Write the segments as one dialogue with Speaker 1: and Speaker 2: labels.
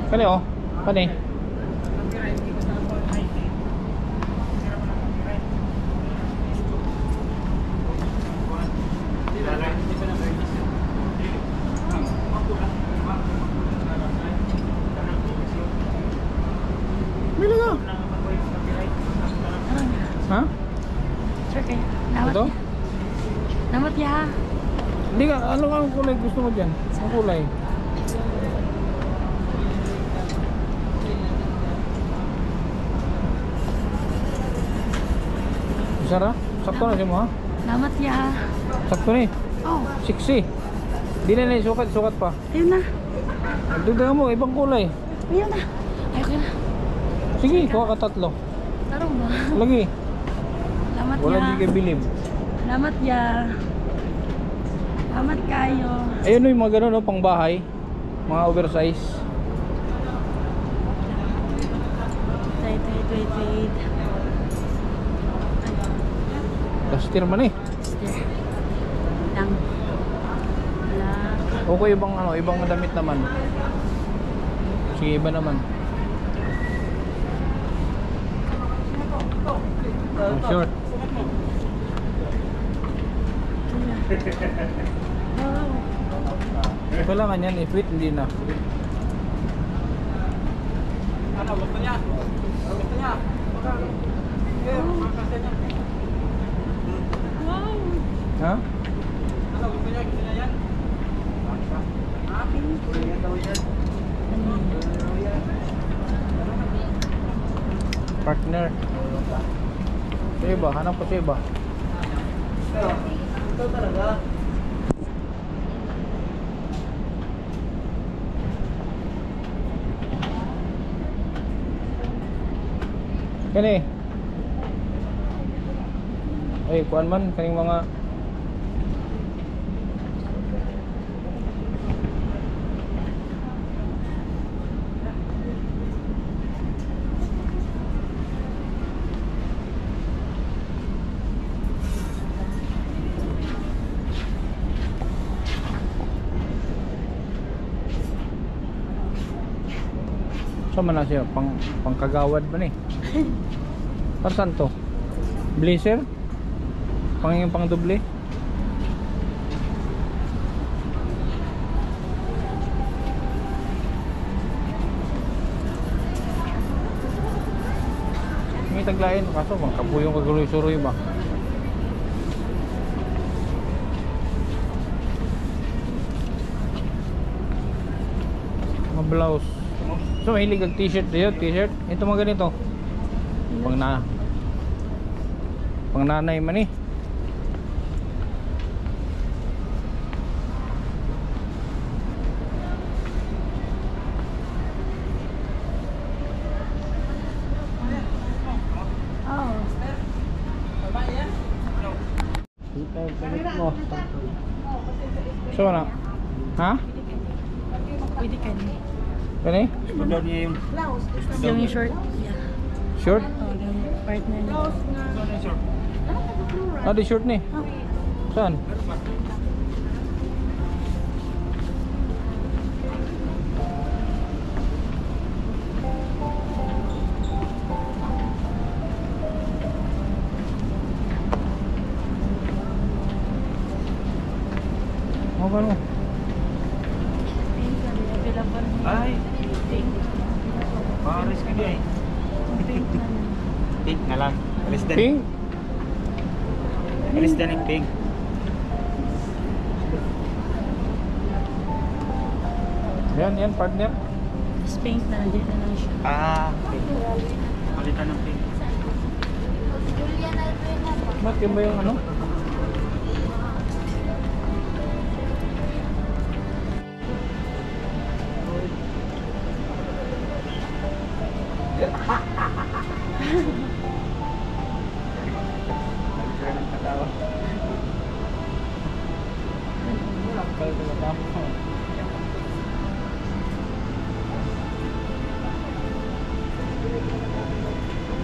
Speaker 1: Kani oh. Kani. Bila ka? Ha?
Speaker 2: Okay. Namat
Speaker 1: Ito?
Speaker 2: ya. Namat ya.
Speaker 1: Hindi ka, ano ang kulay gusto mo dyan? Ang kulay? Sarah? Sakto na siya mo ha?
Speaker 2: Namat ya.
Speaker 1: Sakto na eh.
Speaker 2: Oh,
Speaker 1: 60. Di na na sukat pa.
Speaker 2: ayun na.
Speaker 1: Dugdagan mo, ibang kulay.
Speaker 2: Ayun na. Ayoko na.
Speaker 1: Sige, kuha ka tatlo.
Speaker 2: Tarong ba?
Speaker 1: Lagi.
Speaker 2: Namat
Speaker 1: Wala
Speaker 2: ya.
Speaker 1: di ka bilib.
Speaker 2: Namat ya. Namat kayo.
Speaker 1: Ayun no, yung mga ganun no, pang bahay. Mga oversize.
Speaker 2: Wait.
Speaker 1: Duster man eh.
Speaker 2: Lang. Wala.
Speaker 1: Okay, ibang ano, ibang damit naman. Sige, iba naman. Ang short. Kailangan yan, if fit, hindi na. Ano, gusto niya? Gusto niya?
Speaker 2: Wow.
Speaker 1: Ha?
Speaker 3: Ano, gusto niya? Gusto niya yan?
Speaker 1: Partner. Sa iba, hanap ko sa iba.
Speaker 3: Ito talaga.
Speaker 1: Kani. Ay, kuan man kaning mga sama na siya, pangkagawad ba ni? Para saan to? Blazer? Yung pang doble? May taglain, kaso bang kabuyong kaguloy-suroy ba? Mga blouse. So mahilig ang t-shirt dito, t-shirt. Ito mga ganito. Pang nanay man eh.
Speaker 2: Oh.
Speaker 1: So na. Ha?
Speaker 2: Pwede ka niya.
Speaker 1: Kani?
Speaker 3: Daw niya yung...
Speaker 2: Yung short. Yeah.
Speaker 1: Short?
Speaker 2: Oh, yung partner niya.
Speaker 1: Ah, di short ni.
Speaker 2: Oh.
Speaker 1: Saan? Oh, ano?
Speaker 2: Pink. Available.
Speaker 3: Ay!
Speaker 2: Pink.
Speaker 3: Paris ka niya eh.
Speaker 2: Pink na.
Speaker 3: Pink na lang. Alis din.
Speaker 1: Pink?
Speaker 3: Alis din yung pink.
Speaker 1: Yan, partner.
Speaker 2: Mas pink na. Dito na siya.
Speaker 3: Ah, pink. Palitan ng pink.
Speaker 1: Bakit yun ba yung ano?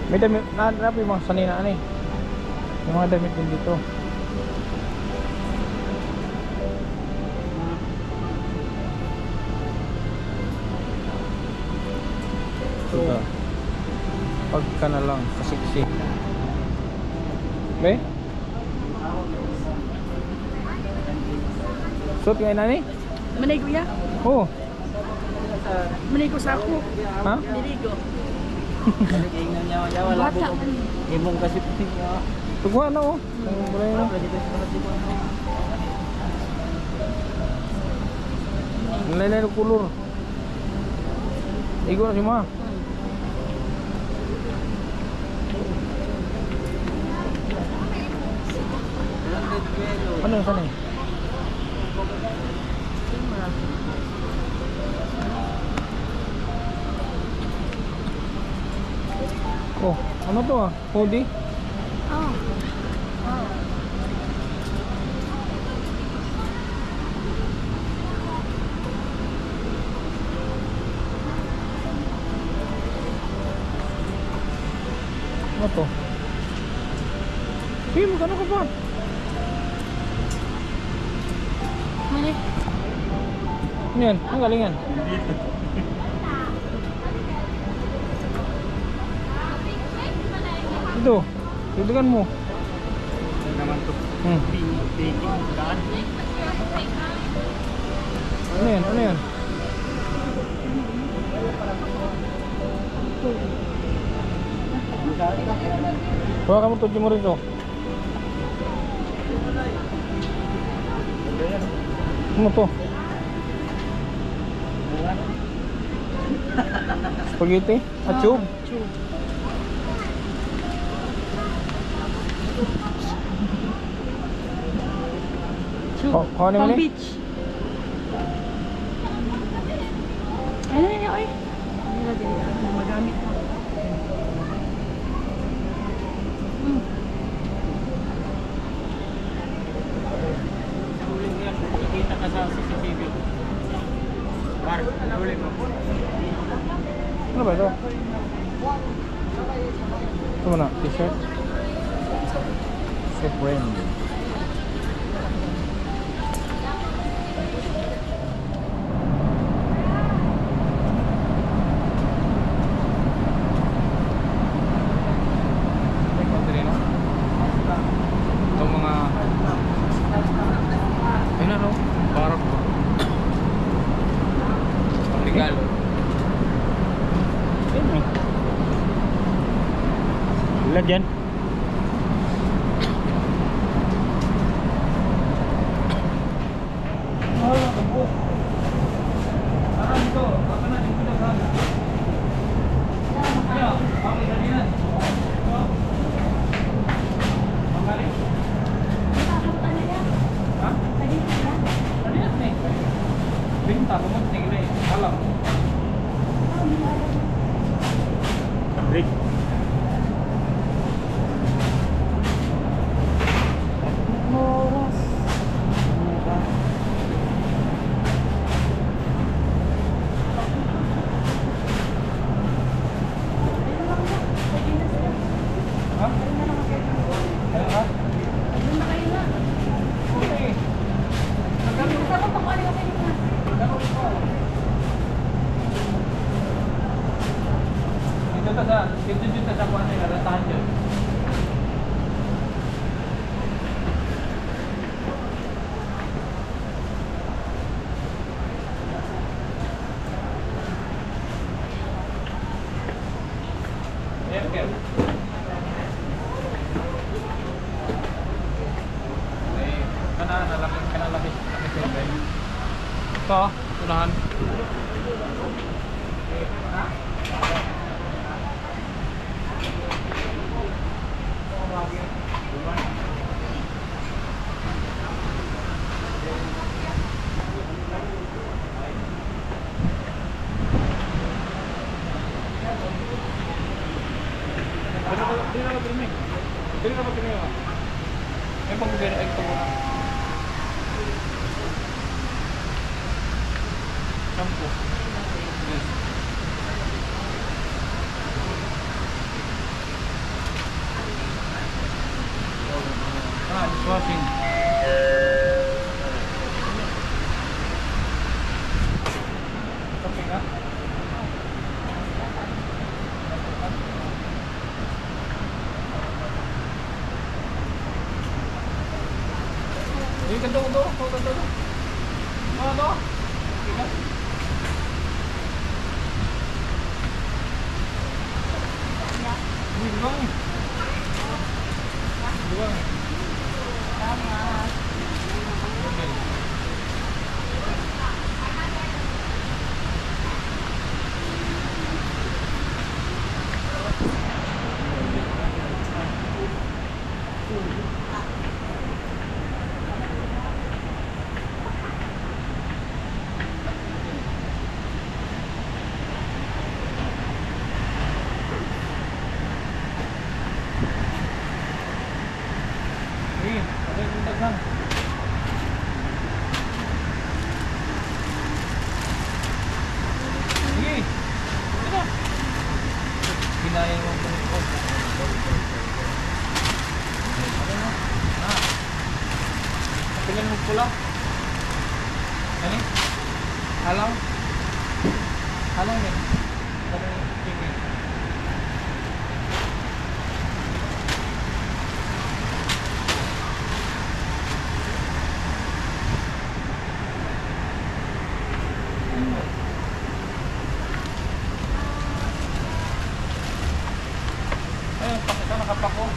Speaker 1: May damit, nahanap yung mga saninaan eh. Yung mga damit din dito. Pagka na lang kasiksi. Be? Suot kayo nani?
Speaker 2: Manigo ya?
Speaker 1: Oo.
Speaker 2: Manigo sa ako.
Speaker 1: Ha?
Speaker 2: Manigo.
Speaker 3: Tingnan niya, wala
Speaker 2: Bata.
Speaker 3: po. Imong kasi niya.
Speaker 1: Tugwa na oh. Ang bulay na. Ang laylay ng kulor. Igo na si Ma. Ano saan eh? Oh, ano to ah? Hoodie?
Speaker 2: Oh. Oh.
Speaker 1: Ano to? Sige, magkano ka pa?
Speaker 2: Mani.
Speaker 1: Ano yan? Ang galing yan. Ito, tutugan mo.
Speaker 3: Naman to. Baking daan.
Speaker 1: Ano yan? Ano yan? Kuha ka mo to, mo rito. Ano to? Spaghetti? Achub?
Speaker 2: Chub. Chub.
Speaker 1: Kuha ni mo
Speaker 2: Pang
Speaker 1: ni?
Speaker 2: beach. Ano yun oy? Ano din magamit mo.
Speaker 3: Kita ka sa CCTV. Bar, huli mo.
Speaker 1: Ano ba ito? Ito mo na, t-shirt. Supreme. Itong mga ayun na no, parang legal.
Speaker 3: Lagyan.
Speaker 1: Binta, pumunting na eh. Alam.
Speaker 3: Break.
Speaker 1: Ha? Ayun ha?
Speaker 2: Doon na kayo na.
Speaker 1: Okay.
Speaker 2: Basta ko pakuha nila kayo na.
Speaker 1: Dito sa kuwan nila, ratahan dyan. Ayan, kanalaki sila. Ito, unahan. Dili na ba pinyo? May pang-gubera ay ito muna. Shampoo. Yes. Dishwashing. Okay ka? Ini kan tuh. Tuh. Ingat. Ini doang nih. Doang. Ini, ada yang minta bang. Ini, ito. Pinayang mo po. Ano na? Pilan mo pula? Ano? Halang? Halang din. Halang din. Ayun, pakita nakapako.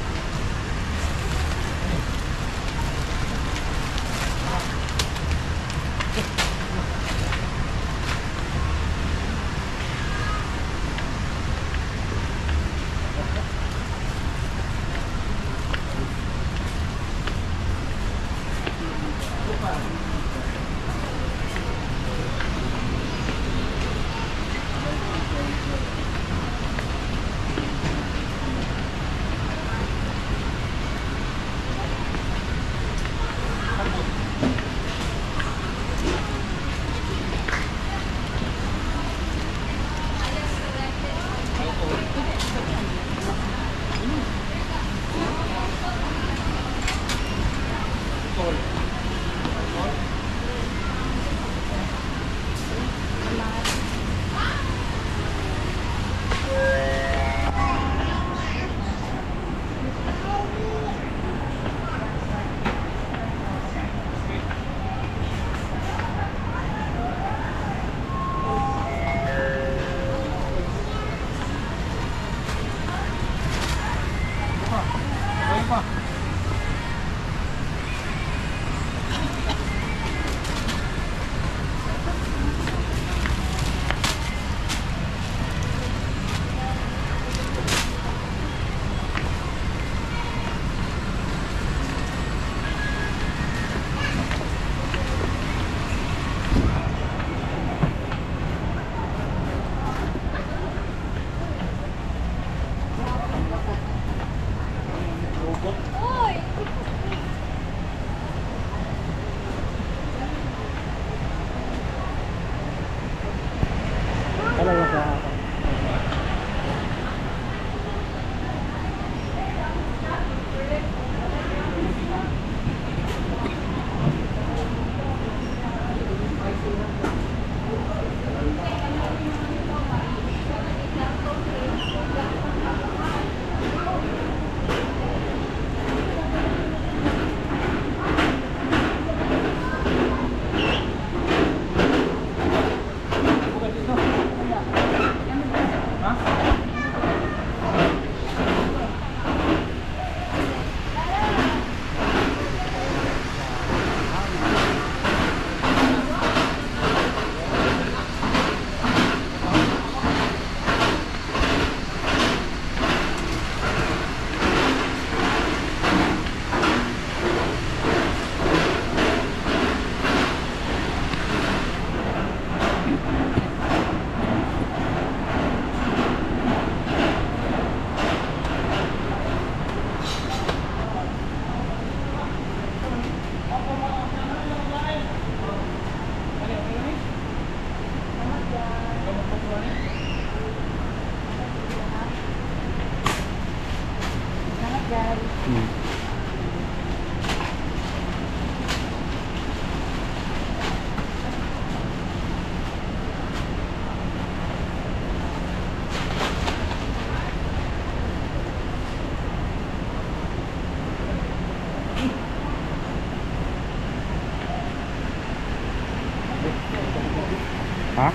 Speaker 1: Ha?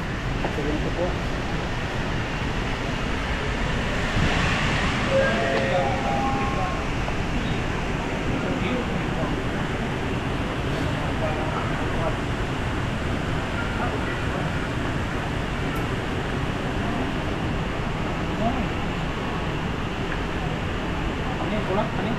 Speaker 3: Segundo po.
Speaker 1: Ano yung kulak? Ano?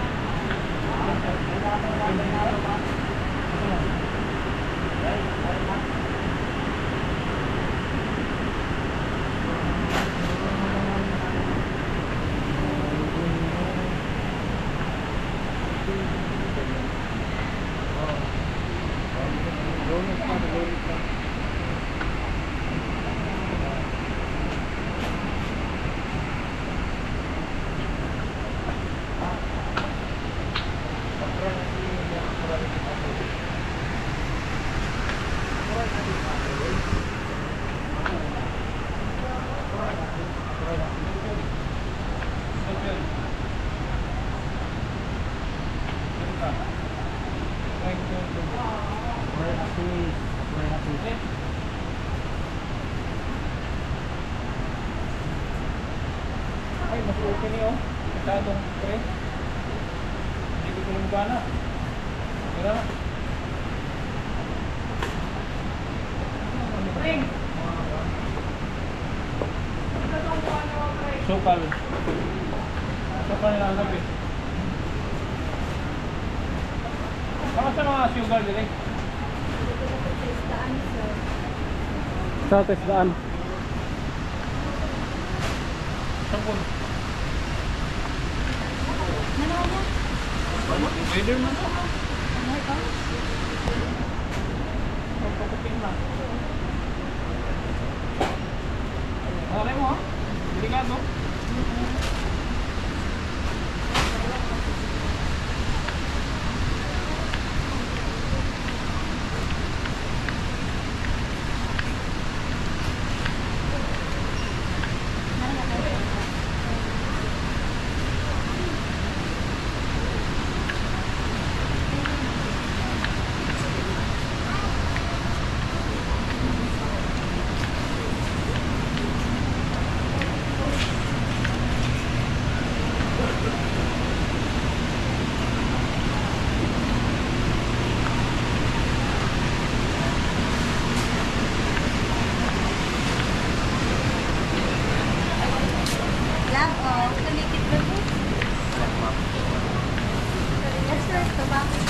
Speaker 1: Ay, mas okay niyo. Masyadong pre. Hindi ko tulong gana. Tira. Ring! Sukal. Sukal nila sabi. Baka sa mga sugar dili?
Speaker 3: Sa tesdaan.
Speaker 1: Sabon.
Speaker 2: Nanawa niya?
Speaker 1: Pwede man.
Speaker 2: Ano ito?
Speaker 1: Pagpapapin lang. Alay mo ha? Delikado.
Speaker 2: Lab, oh. Kulikit ba ito? That's right, tobacco.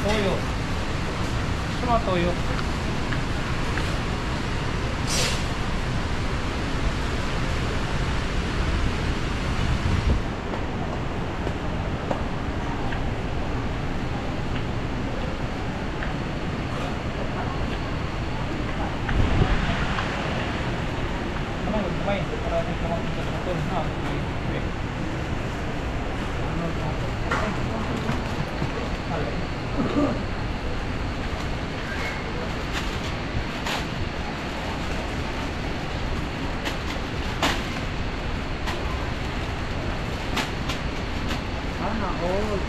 Speaker 1: Toyo. Gusto mo toyo? Ano, kamay. Para hindi ka makita sa motor. Ha, okay. Okay.
Speaker 3: Sana all.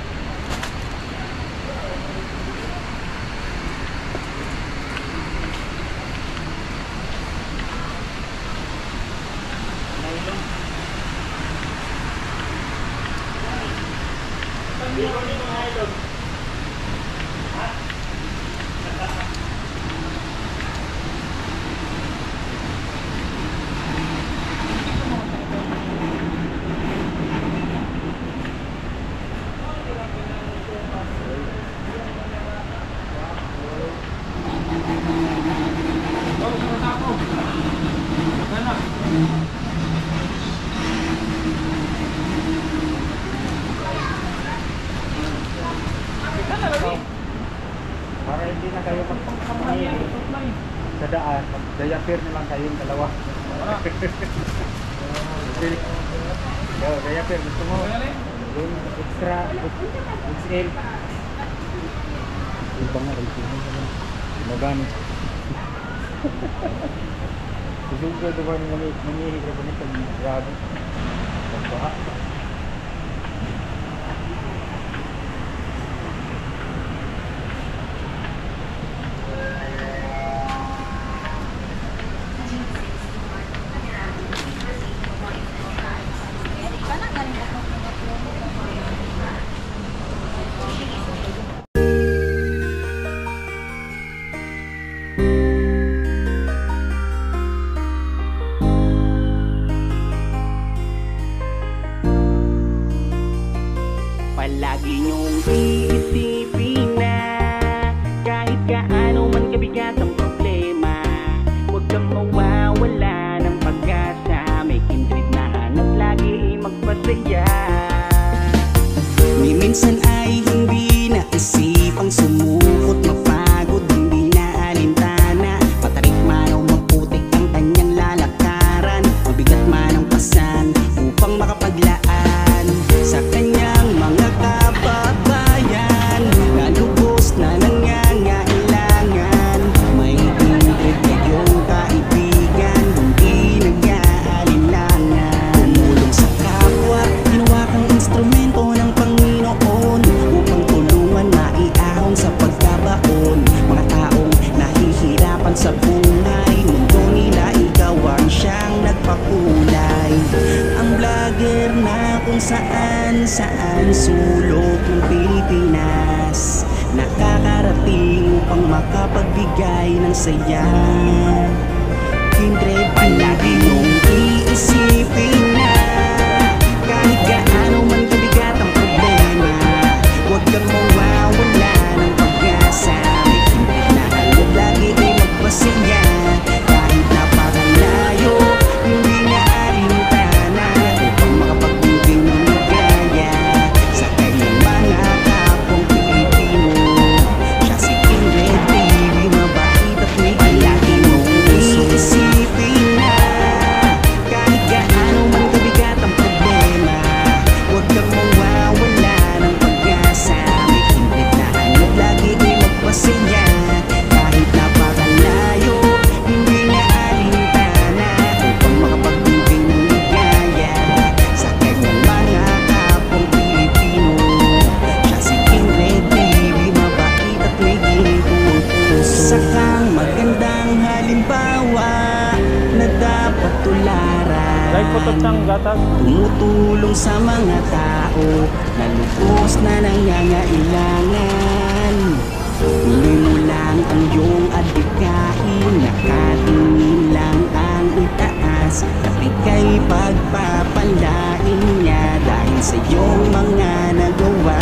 Speaker 3: Para hindi na kayo magpapamili sa daan, mag-diaper na lang kayong dalawa. Yo, diaper, gusto mo? Yung extra XL. Iba nga rin sila. Magamit. Susuga diba nangyihig na ba nito? Grabe. Pagbaha.
Speaker 4: Palagi niyong iisipin na kahit gaano man kabigat ang problema, huwag kang mawawala ng pag-asa. May kindred na hanap lagi magpasaya. Ni minsan ay hindi naisipang sumukot, mapagod, hindi na alintana. Matarik man o maputik ang kanyang lalakaran, mabigat man ang pasan upang makapaglaan sa kanyang mga kababayan. Nalubos na nangangailangan, may kindred kayong kaibigan, hindi nag-aalinlangan. Tumulong sa kapwa, ginawa kang instrumento ng Panginoon upang tulungan maiahon sa pagkabaon. Mga taong nahihirapan sa buhay, mundo nila ikaw ang siyang nagpakulay. Ang vlogger na kung saan sulok ng Pilipinas, nakakarating upang makapagbigay ng saya. Kindred, palagi mong iisipin na kahit gaano man kabigat ang problema, huwag kang mawawala ng pag-asa. May kindred na halog lagi ay magpasaya, kahit napakalayo, hindi na alintana upang makapagbigay ng ligaya sa kanyang mga kapwang Pilipino. Siya si Kindred TV, mabait at may palagi mong iisipin na kahit gaano man kabigat ang problema, huwag kang mawawala ng pag-asa. May kindred na hanap lagi ay magpasaya, kahit napakalayo, hindi na alintana upang makapagbigay ng ligaya sa kanyang mga kapwang Pilipino. Siya si Kindred TV, mabait at may ginibong puso. Sa kang magandang halimbawa na dapat tularan,
Speaker 1: Like putot ng gatas.
Speaker 4: tumutulong sa mga tao na lubos na nangangailangan. Tuloy mo lang ang iyong adhikain, nakatingin lang ang itaas, at ika'y pagpapalain niya dahil sa iyong mga nagawa.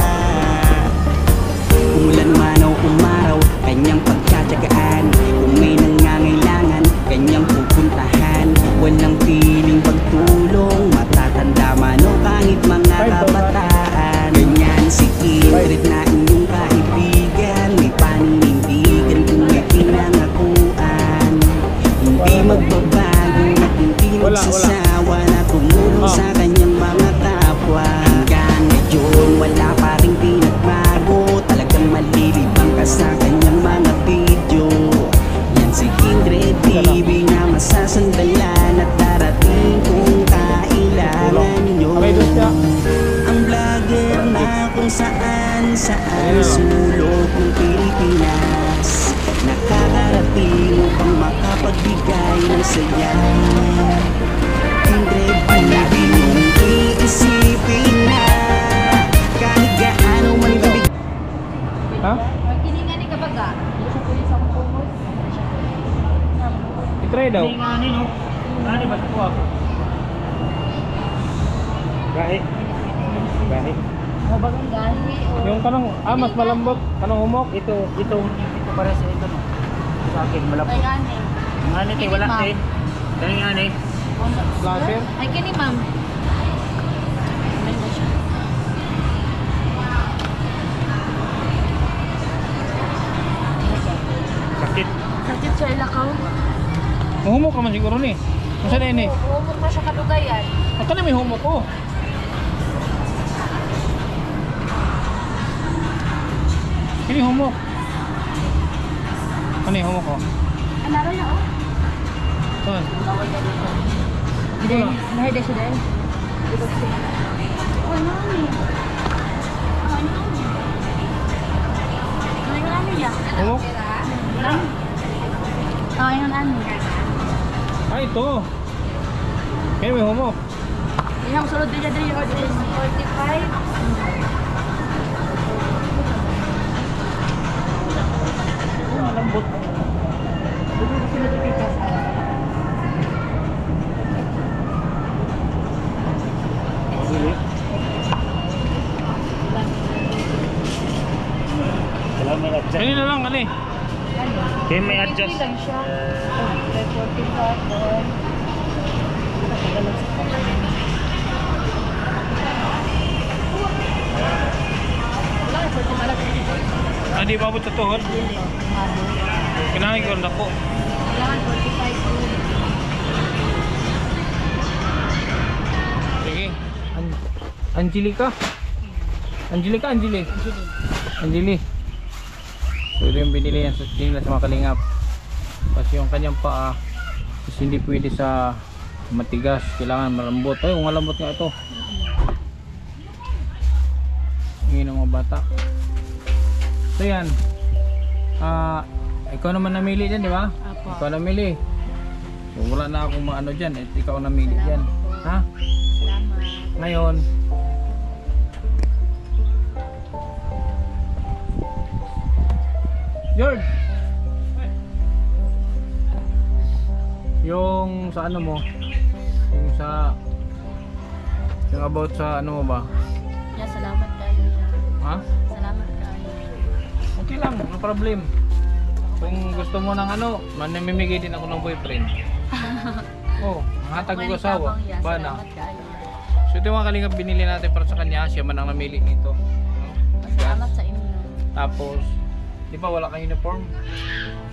Speaker 4: Umulan man o umaraw, kanyang pagtsatsagaan. Kung may nangangailangan, kanyang pupuntahan. Walang piling pagtulong, matatanda man o kahit mga kabataan. Ganyan si Kindred na inyong kaibigan, may paninindigan kung may pinangakuan. Hindi magbabago at hindi magsasawa na tumulong sa kanyang mga kapwa. Hanggang ngayon wala pa rin pinagbago, talagang malilibang ka sa kanyang mga video. Yan si Kindred TV na masasandalan at darating kung kailangan nyo. Ang vlogger na kung saan sulok ng Pilipinas, nakakarating upang makapagbigay ng saya. Kindred TV, mong iisipin na kahit gaano man kabig.
Speaker 1: Ha?
Speaker 2: Kiningan ni kapag sa pulis ako pumos.
Speaker 1: I-try daw.
Speaker 3: Hindi nga no? Ano ba po ako? Gahi. Gahi.
Speaker 2: O bagang gahi o...
Speaker 1: Yung kanang, mas malambot. Kanang humok.
Speaker 3: Ito para sa ito no. Sa akin malapot.
Speaker 2: Ay gani.
Speaker 3: Ngani te wala te. Dali ngani.
Speaker 1: Laser.
Speaker 2: Ay kini ma'am. May mo siya.
Speaker 3: Sakit.
Speaker 2: Sakit sa ilakaw.
Speaker 1: Mahumok ka man siguro ni. Masa na ini?
Speaker 2: Umok na siya kadugayan.
Speaker 1: Ako na may humok ko. Ini humok. Ano yung humok ko?
Speaker 2: Ano na oh?
Speaker 1: Saan?
Speaker 2: Hindi,
Speaker 1: Wala.
Speaker 2: nahida siya dahil. Oh, mami. Oh, mami. Ano yung ano niya?
Speaker 1: Humok?
Speaker 2: Oh, yung ano.
Speaker 1: Ah, ito. Kaya may humok.
Speaker 2: Yung sulod din dyan yung order is 45.
Speaker 1: Lambot.
Speaker 3: Kailangan may adjust.
Speaker 1: Kanina lang, ano eh.
Speaker 3: Kaya may adjust.
Speaker 2: lang siya. 45.
Speaker 1: Ah, di ba sa tuhod? Kinahin ko na po.
Speaker 2: Kailangan 45 po.
Speaker 1: Sige. Angelica? Angelica, Angeli? Angeli. So ito yung binili yan sa nila sa mga kalingap. Kasi yung kanyang paa kasi hindi pwede sa matigas. Kailangan malambot. Ay, kung malambot nga ito. Hingin ng mga bata. So yan. Ikaw naman namili dyan, di ba?
Speaker 2: Apo.
Speaker 1: Ikaw namili. So, wala na akong maano dyan. Ikaw namili dyan. Ha?
Speaker 2: Salamat.
Speaker 1: Ngayon, George, yung sa ano mo, yung sa yung about sa ano mo ba?
Speaker 2: Yeah, salamat kayo.
Speaker 1: Ha?
Speaker 2: Salamat kayo.
Speaker 1: Okay lang, no problem. Kung gusto mo ng ano, manamimigay din ako ng boyfriend. Oh, hatag ko asawa. Ba na?
Speaker 2: Salamat kayo.
Speaker 1: So ito yung mga kalingap binili natin para sa kanya, siya man ang namili nito.
Speaker 2: Salamat sa inyo.
Speaker 1: Tapos, di ba wala kang uniform?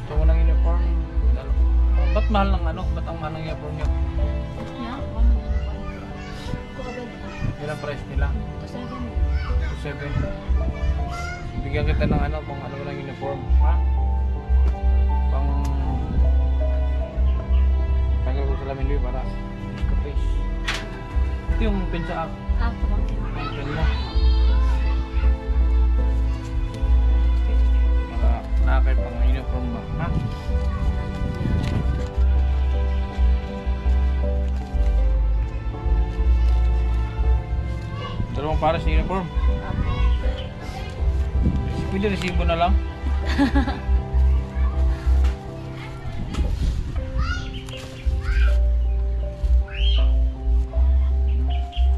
Speaker 1: Gusto mo ng uniform? Ba't mahal ng ano? Ba't ang mahal ng uniform nyo?
Speaker 2: Yeah,
Speaker 1: Ilang price nila? 2.7. Bigyan kita ng ano, pang ano ng uniform. Ha? Pang tagal ko sa lamin doon para kapis. Ito yung pinsa up. Pin mo. Para nakakay pang uniform ba? Ha? Dalawang para sa uniform. Pwede resibo na lang.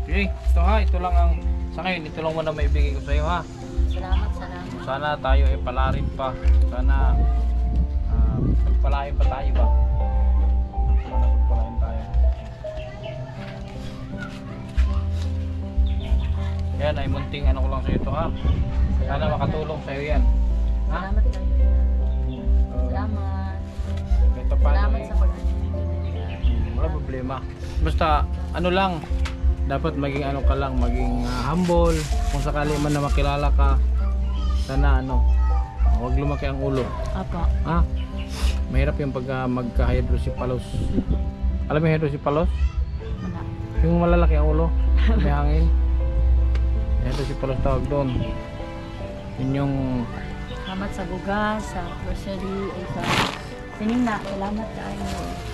Speaker 1: Okay, ito ha, ito lang ang sa ngayon, ito lang muna maibigay ko sa iyo ha.
Speaker 2: Salamat.
Speaker 1: Sana tayo ay palarin pa. Sana pagpalain pa tayo ba? Sana pagpalain tayo. Yan ay munting ano ko lang sa ito ha. Sana makatulong sa iyo yan. Ha?
Speaker 2: Salamat kayo. Salamat.
Speaker 1: Ito pa
Speaker 2: Salamat
Speaker 1: eh.
Speaker 2: sa pag-ano.
Speaker 1: Wala problema. Basta ano lang, dapat maging ano ka lang, maging humble. Kung sakali man na makilala ka, sana ano, huwag lumaki ang ulo.
Speaker 2: Apa.
Speaker 1: Ha? Mahirap yung pag magka-hydrocephalus. Alam mo yung hydrocephalus?
Speaker 2: Wala.
Speaker 1: Yung malalaki ang ulo, may hangin. Hydrocephalus tawag doon. Yun yung
Speaker 2: Salamat sa bugas, sa grocery, sa sinina. Salamat kayo.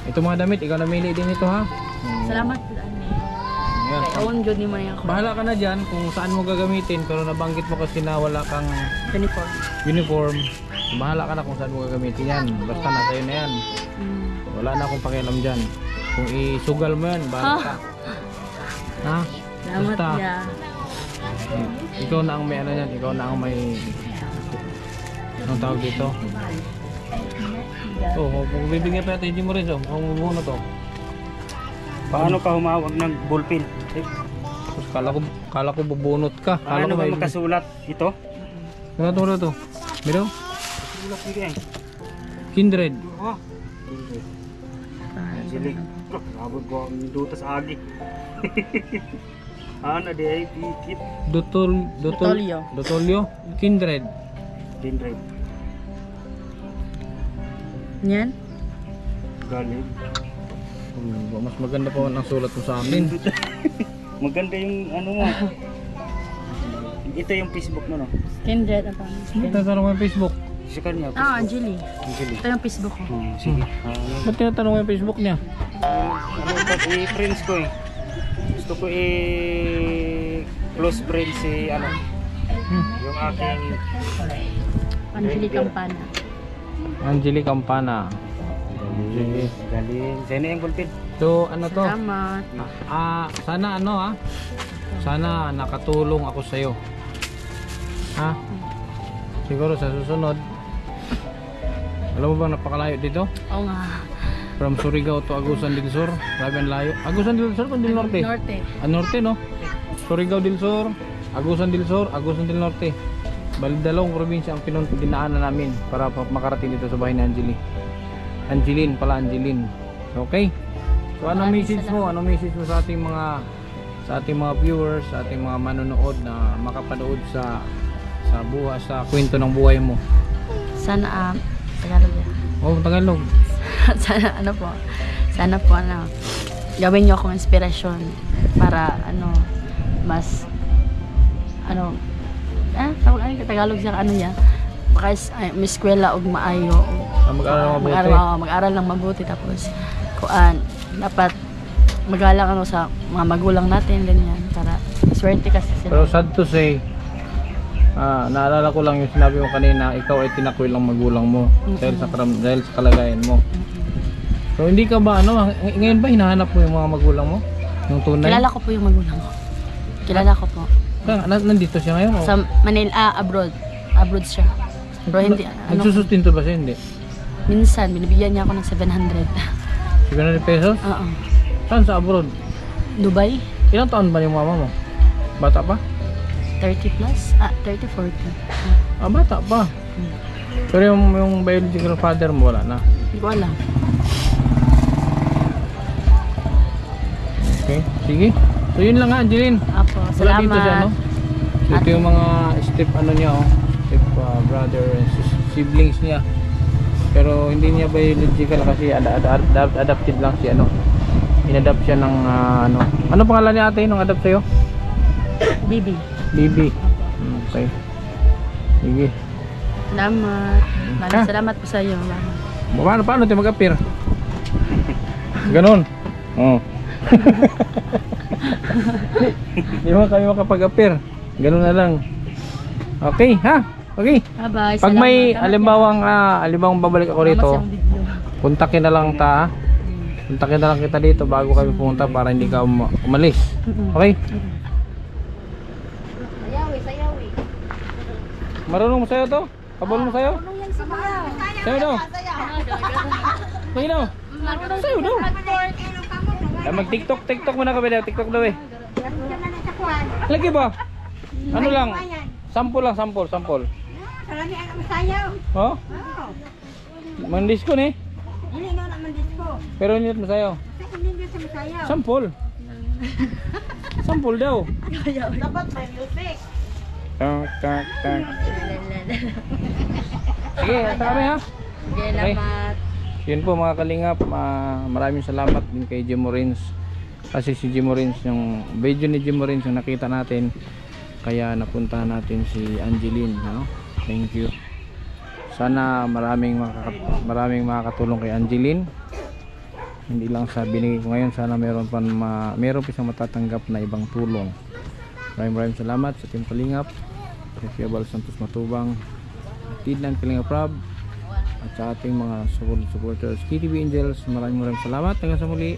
Speaker 1: ito mga damit, ikaw namili din ito ha.
Speaker 2: Salamat po ani.
Speaker 1: Yan.
Speaker 2: Kay own jud ni man ako.
Speaker 1: Bahala ka na dyan kung saan mo gagamitin, pero nabanggit mo kasi na wala kang
Speaker 2: Uniform.
Speaker 1: uniform. Bahala ka na kung saan mo gagamitin yan. Basta nasa iyo na yan. Wala na akong pakialam dyan. Kung isugal mo yan, bahala ka. Ha?
Speaker 2: Salamat
Speaker 1: Basta,
Speaker 2: ya.
Speaker 1: ikaw na ang may ano yan. Ikaw na ang may anong tawag dito? Kung bibigyan pa natin, hindi mo rin so. Kung muna to.
Speaker 3: Paano ka humawag ng ballpen?
Speaker 1: Tapos kala ko bubunot ka. Kala
Speaker 3: Paano
Speaker 1: ko
Speaker 3: ba
Speaker 1: may...
Speaker 3: makasulat ito?
Speaker 1: Ano to? Miro?
Speaker 3: Sulat hindi eh.
Speaker 1: Kindred.
Speaker 3: Oh. Silig. Sabog ko ang dutas agi. Ano di ay pikit.
Speaker 1: Dotolio. Kindred.
Speaker 3: Kindred.
Speaker 2: Yan.
Speaker 3: Galing.
Speaker 1: Mas maganda pa ang sulat mo sa amin.
Speaker 3: Maganda yung ano mo. Ito yung Facebook mo, no?
Speaker 2: Kindred apa?
Speaker 1: Ba't tinatanong mo yung Facebook?
Speaker 3: Sa kanya,
Speaker 2: Ah,
Speaker 3: Facebook.
Speaker 2: Julie.
Speaker 3: Angeli.
Speaker 2: Ito yung Facebook ko.
Speaker 3: Sige.
Speaker 1: Ba't tinatanong mo yung Facebook niya?
Speaker 3: Ano ba, i-friends ko eh. Gusto ko close friends si ano. Yung aking
Speaker 2: Angeli Campana.
Speaker 1: Angeli Campana. Sige.
Speaker 3: galing. Sino yung bulpin?
Speaker 1: So ano to?
Speaker 2: Salamat.
Speaker 1: Sana sana nakatulong ako sa iyo. Ha? Siguro sa susunod. Alam mo ba napakalayo dito?
Speaker 2: Oo nga.
Speaker 1: From Surigao to Agusan del Sur. Grabe ang layo. Agusan del Sur o del Norte?
Speaker 2: Norte.
Speaker 1: Norte, no? Surigao del Sur, Agusan del Sur, Agusan del Norte. Bali dalawang probinsya ang dinaanan namin para makarating dito sa bahay ni Angeli. Angeline pala, Angeline. Okay? So anong message mo? Anong message mo sa ating mga viewers, sa ating mga manonood na makapanood sa kwento ng buhay mo?
Speaker 2: Sana Tagalog yan.
Speaker 1: Oh, Tagalog.
Speaker 2: Sana po gawin niyo akong inspirasyon para mas Tagalog siya yan. Baka may eskwela og maayo. Mag-aral ng mabuti tapos dapat magalang sa mga magulang natin ganyan para swerte kasi sila.
Speaker 1: Pero sad to say, naalala ko lang yung sinabi mo kanina, ikaw ay tinakwil ng magulang mo dahil sa kalagayan mo. So hindi ka ba ngayon ba hinahanap mo yung mga magulang mo? Yung tunay?
Speaker 2: Kilala ko po yung magulang ko. Kilala ko po.
Speaker 1: Nandito siya ngayon?
Speaker 2: Sa Manila, abroad. Abroad siya. Pero hindi,
Speaker 1: nagsusustinto ba siya? Hindi.
Speaker 2: minsan, binibigyan niya ako ng 700.
Speaker 1: 700 pesos?
Speaker 2: Oo.
Speaker 1: Saan sa abroad?
Speaker 2: Dubai,
Speaker 1: Ilang taon ba yung mama mo? Bata pa?
Speaker 2: 30 plus? 30, 40.
Speaker 1: Bata pa. Pero yung biological father mo wala na.
Speaker 2: Hindi ko alam.
Speaker 1: Okay, sige. So yun lang nga, Angeline.
Speaker 2: Apo,
Speaker 1: Wala
Speaker 2: salamat.
Speaker 1: dito siya, no? So, ito yung mga step niya, step brother and siblings niya. Pero hindi niya biological kasi adapted lang siya, inadapt siya ng ano pangalan niya ate nung adapt sa'yo?
Speaker 2: Bibi.
Speaker 1: Bibi. Okay. Sige.
Speaker 2: Salamat. Maraming salamat po sa iyo.
Speaker 1: Paano tayo mag-appear? Ganon. Oh. Di mo kami makapag-appear. Ganon na lang. Okay, ha? Okay.
Speaker 2: Bye-bye.
Speaker 1: Pag may alimbawang babalik ako rito, kontakin na lang ta. Kontakin na lang kita dito bago kami pumunta para hindi ka umalis. Okay?
Speaker 5: Sayawi.
Speaker 1: Marunong mo sayo to? Kabalo mo sayo?
Speaker 5: Ano yan si Maya?
Speaker 1: Sayo daw. Sayo daw. Sayo daw. Mag-tiktok muna kami daw. TikTok daw eh. Lagi ba? Ano lang? Sample lang, sample.
Speaker 5: Salami ang masayaw.
Speaker 1: Oh? Mandis ko ni.
Speaker 5: Hindi na naman disco.
Speaker 1: Pero hindi mo sayo.
Speaker 5: Hindi na sa masayaw.
Speaker 1: Sample. Sample daw.
Speaker 5: Dapat may music.
Speaker 1: Tak. Sige, hasta kami ha.
Speaker 2: Salamat.
Speaker 1: Yun po mga kalingap, maraming salamat din kay Jimo Rins. Kasi si Jimo Rins, yung video ni Jimo Rins yung nakita natin, kaya napunta natin si Angeline, Thank you. Sana maraming makakatulong kay Angeline. Hindi lang sa binigay ko ngayon, sana meron pa siyang matatanggap na ibang tulong. Maraming salamat sa Team Kalingap, Fiabal Santos Matubang, Tidnan Kalingap Rob, at sa ating mga supporters KTV Angels. Maraming salamat. Hanggang sa muli.